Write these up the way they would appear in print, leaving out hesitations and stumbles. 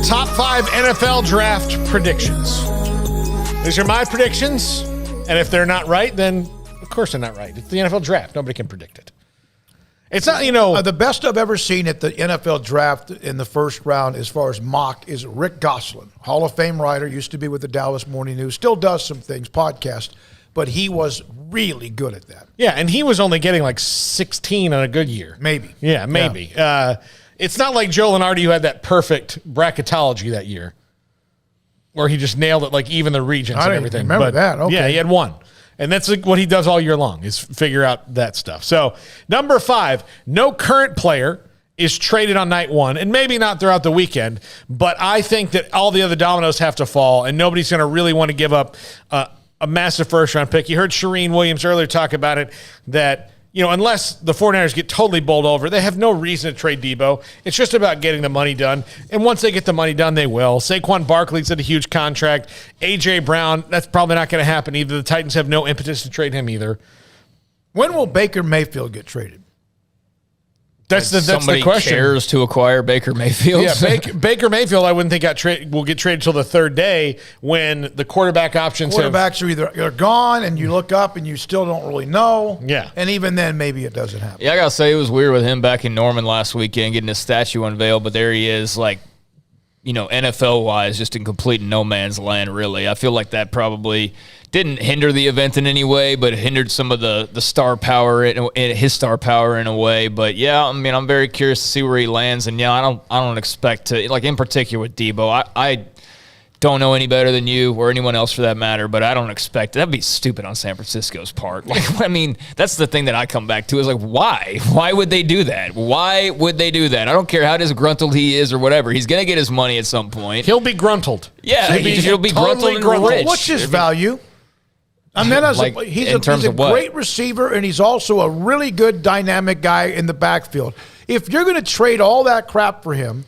Top 5 NFL draft predictions. These are my predictions, and if they're not right, then of course they're not right. It's the NFL draft. Nobody can predict it. It's not, the best I've ever seen at the NFL draft in the first round as far as mock is Rick Gosselin, Hall of Fame writer, used to be with the Dallas Morning News, still does some things, podcast, but he was really good at that. Yeah, and he was only getting like 16 on a good year. Maybe. Yeah, maybe. Yeah. It's not like Joe Lenardi who had that perfect bracketology that year where he just nailed it, like even the regions and everything. Remember that. Okay. Yeah, he had one. And that's like what he does all year long is figure out that stuff. So, number 5, no current player is traded on night 1, and maybe not throughout the weekend, but I think that all the other dominoes have to fall, and nobody's going to really want to give up a massive first-round pick. You heard Shereen Williams earlier talk about it, that unless the 49ers get totally bowled over, they have no reason to trade Debo. It's just about getting the money done. And once they get the money done, they will. Saquon Barkley's at a huge contract. A.J. Brown, that's probably not going to happen either. The Titans have no impetus to trade him either. Will Baker Mayfield get traded? That's the question. Somebody cares to acquire Baker Mayfield. Yeah, Baker Mayfield, I wouldn't think will get traded until the third day when the quarterback options. Quarterbacks are either gone, and you look up and you still don't really know. Yeah, and even then, maybe it doesn't happen. Yeah, I gotta say it was weird with him back in Norman last weekend getting his statue unveiled, but there he is, like, NFL wise, just in complete no man's land. Really, I feel like that probably didn't hinder the event in any way, but it hindered some of the star power, his star power in a way. But yeah, I mean, I'm very curious to see where he lands. And yeah, I don't expect to, like, in particular with Debo, I don't know any better than you or anyone else for that matter, but I don't expect that'd be stupid on San Francisco's part. Like, I mean, that's the thing that I come back to is like, why would they do that? Why would they do that? I don't care how disgruntled he is or whatever. He's gonna get his money at some point. He'll be gruntled. Yeah, he'll be totally gruntled and rich. What's his value? I mean, he's a great receiver, and he's also a really good dynamic guy in the backfield. If you're going to trade all that crap for him,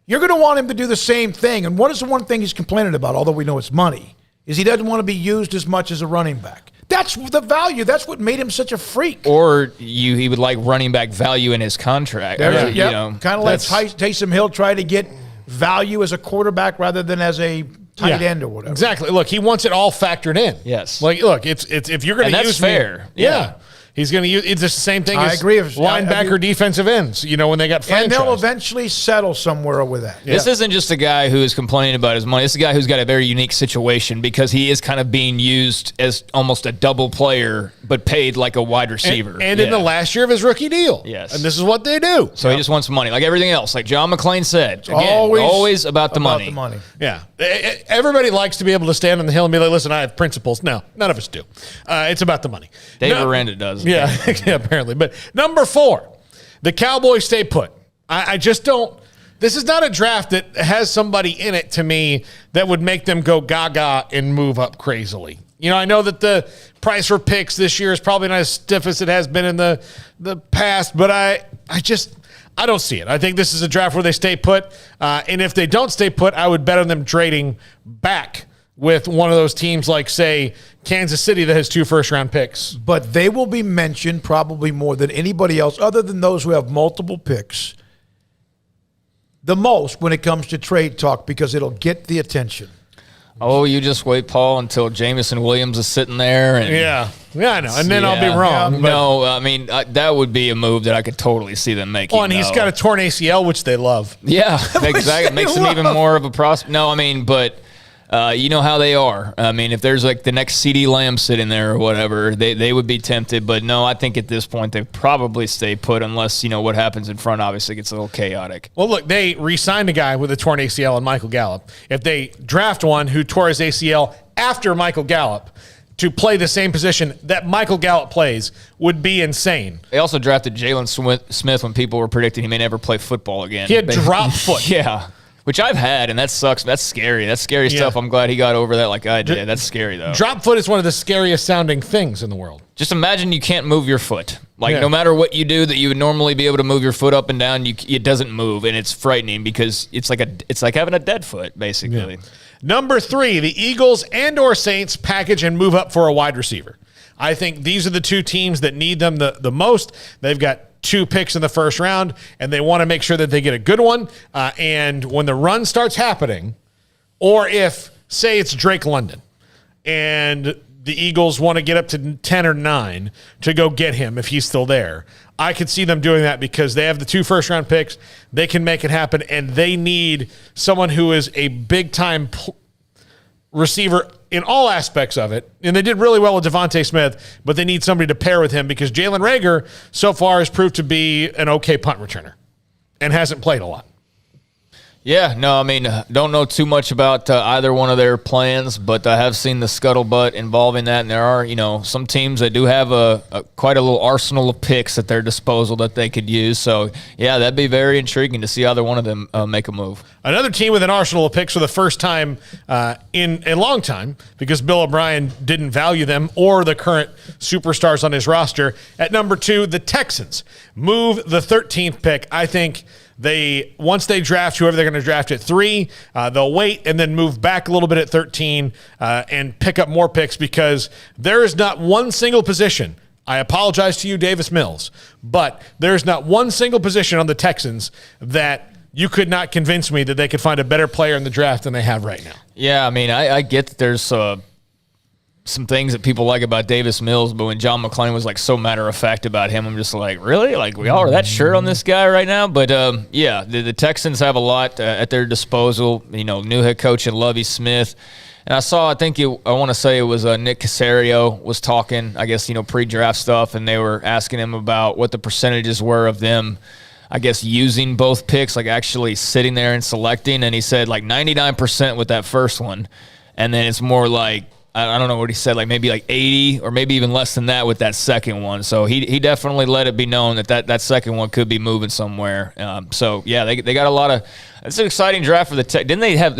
you're going to want him to do the same thing. And what is the one thing he's complaining about, although we know it's money, is he doesn't want to be used as much as a running back. That's the value. That's what made him such a freak. Or he would like running back value in his contract. Kind of like Taysom Hill try to get value as a quarterback rather than as a tight end or whatever. Exactly. Look, he wants it all factored in. Yes. Like, look, it's if you're going to use fair. Yeah. He's going to use it's the same thing as agree. Linebacker defensive ends, when they got franchised. And they'll eventually settle somewhere with that. This isn't just a guy who is complaining about his money. This is a guy who's got a very unique situation because he is kind of being used as almost a double player, but paid like a wide receiver. And in the last year of his rookie deal. Yes. And this is what they do. So he just wants money. Like everything else. Like John McClain said. Again, always about the money. Yeah. Everybody likes to be able to stand on the hill and be like, listen, I have principles. No, none of us do. It's about the money. Dave Aranda does. Yeah, apparently. But number 4, the Cowboys stay put. I just don't. This is not a draft that has somebody in it to me that would make them go gaga and move up crazily. I know that the price for picks this year is probably not as stiff as it has been in the past, but I don't see it. I think this is a draft where they stay put. And if they don't stay put, I would bet on them trading back with one of those teams like, say, Kansas City that has 2 first-round picks. But they will be mentioned probably more than anybody else, other than those who have multiple picks, the most when it comes to trade talk because it'll get the attention. Oh, you just wait, Paul, until Jamison Williams is sitting there. And yeah, I know. And then I'll be wrong. Yeah, no, I mean, that would be a move that I could totally see them making. Oh, and he's got a torn ACL, which they love. Yeah, exactly. It makes him even more of a prospect. No, I mean, but you know how they are. I mean, if there's like the next CeeDee Lamb sitting there or whatever, they would be tempted. But no, I think at this point they probably stay put unless, what happens in front obviously gets a little chaotic. Well, look, they re-signed a guy with a torn ACL in Michael Gallup. If they draft one who tore his ACL after Michael Gallup to play the same position that Michael Gallup plays would be insane. They also drafted Jalen Smith when people were predicting he may never play football again. He had drop foot. Yeah. Which I've had, and that sucks. That's scary. That's scary stuff. I'm glad he got over that like I did. That's scary, though. Drop foot is one of the scariest sounding things in the world. Just imagine you can't move your foot. Like, no matter what you do that you would normally be able to move your foot up and down, it doesn't move, and it's frightening because it's like having a dead foot, basically. Yeah. Number 3, the Eagles and/or Saints package and move up for a wide receiver. I think these are the two teams that need them the most. They've got 2 picks in the first round, and they want to make sure that they get a good one. And when the run starts happening, or if, say, it's Drake London, and the Eagles want to get up to 10 or 9 to go get him if he's still there, I could see them doing that because they have the 2 first-round picks. They can make it happen, and they need someone who is a big-time receiver in all aspects of it. And they did really well with Devontae Smith, but they need somebody to pair with him because Jalen Reagor so far has proved to be an okay punt returner and hasn't played a lot. Yeah, no, I mean, don't know too much about either one of their plans, but I have seen the scuttlebutt involving that, and there are, some teams that do have quite a little arsenal of picks at their disposal that they could use. So, yeah, that'd be very intriguing to see either one of them make a move. Another team with an arsenal of picks for the first time in a long time because Bill O'Brien didn't value them or the current superstars on his roster. At number 2, the Texans move the 13th pick. I think once they draft whoever they're going to draft at 3, they'll wait and then move back a little bit at 13 and pick up more picks because there is not one single position. I apologize to you, Davis Mills, but there's not one single position on the Texans that you could not convince me that they could find a better player in the draft than they have right now. Yeah, I mean, I get that there's some things that people like about Davis Mills, but when John McClain was so matter of fact about him, I'm just like, really? We all are that sure on this guy right now? But yeah, the Texans have a lot at their disposal. New head coach and Lovie Smith. And I want to say it was Nick Caserio was talking, I guess, pre-draft stuff, and they were asking him about what the percentages were of them, I guess, using both picks, actually sitting there and selecting. And he said 99% with that first one. And then it's more I don't know what he said, maybe 80 or maybe even less than that with that second one. So he definitely let it be known that second one could be moving somewhere. So, yeah, they got a lot of – it's an exciting draft for the Tech. Didn't they had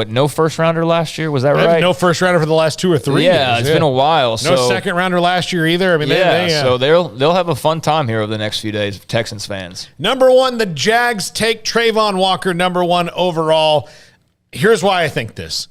no first-rounder last year? Was that right? No first-rounder for the last 2 or 3 years. Yeah, it's been a while. No second-rounder last year either. I mean, so they'll have a fun time here over the next few days, Texans fans. Number 1, the Jags take Trayvon Walker, number 1 overall. Here's why I think this.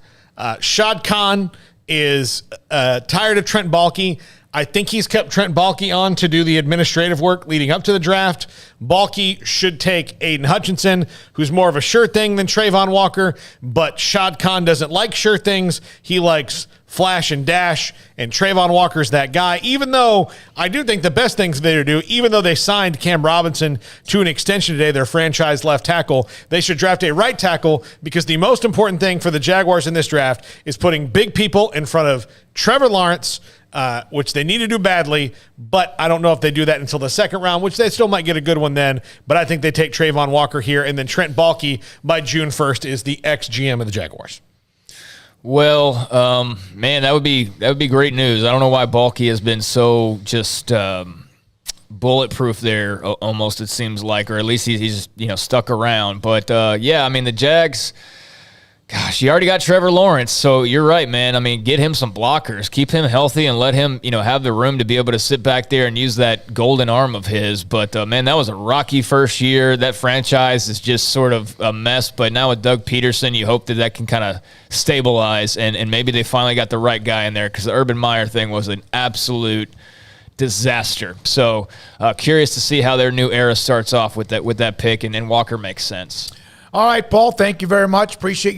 Shad Khan is tired of Trent Baalke. I think he's kept Trent Baalke on to do the administrative work leading up to the draft. Baalke should take Aiden Hutchinson, who's more of a sure thing than Trayvon Walker, but Shad Khan doesn't like sure things. He likes flash and dash, and Trayvon Walker's that guy, even though I do think the best things they do, even though they signed Cam Robinson to an extension today, their franchise left tackle, they should draft a right tackle because the most important thing for the Jaguars in this draft is putting big people in front of Trevor Lawrence, which they need to do badly, but I don't know if they do that until the second round, which they still might get a good one then, but I think they take Trayvon Walker here, and then Trent Baalke by June 1st is the ex-GM of the Jaguars. Well, man, that would be great news. I don't know why Baalke has been so just bulletproof there, almost it seems like, or at least he's stuck around. But yeah, I mean the Jags. Gosh, you already got Trevor Lawrence, so you're right, man. I mean, get him some blockers, keep him healthy, and let him, have the room to be able to sit back there and use that golden arm of his. But, man, that was a rocky first year. That franchise is just sort of a mess. But now with Doug Peterson, you hope that can kind of stabilize, and maybe they finally got the right guy in there because the Urban Meyer thing was an absolute disaster. So curious to see how their new era starts off with that pick, and Walker makes sense. All right, Paul, thank you very much. Appreciate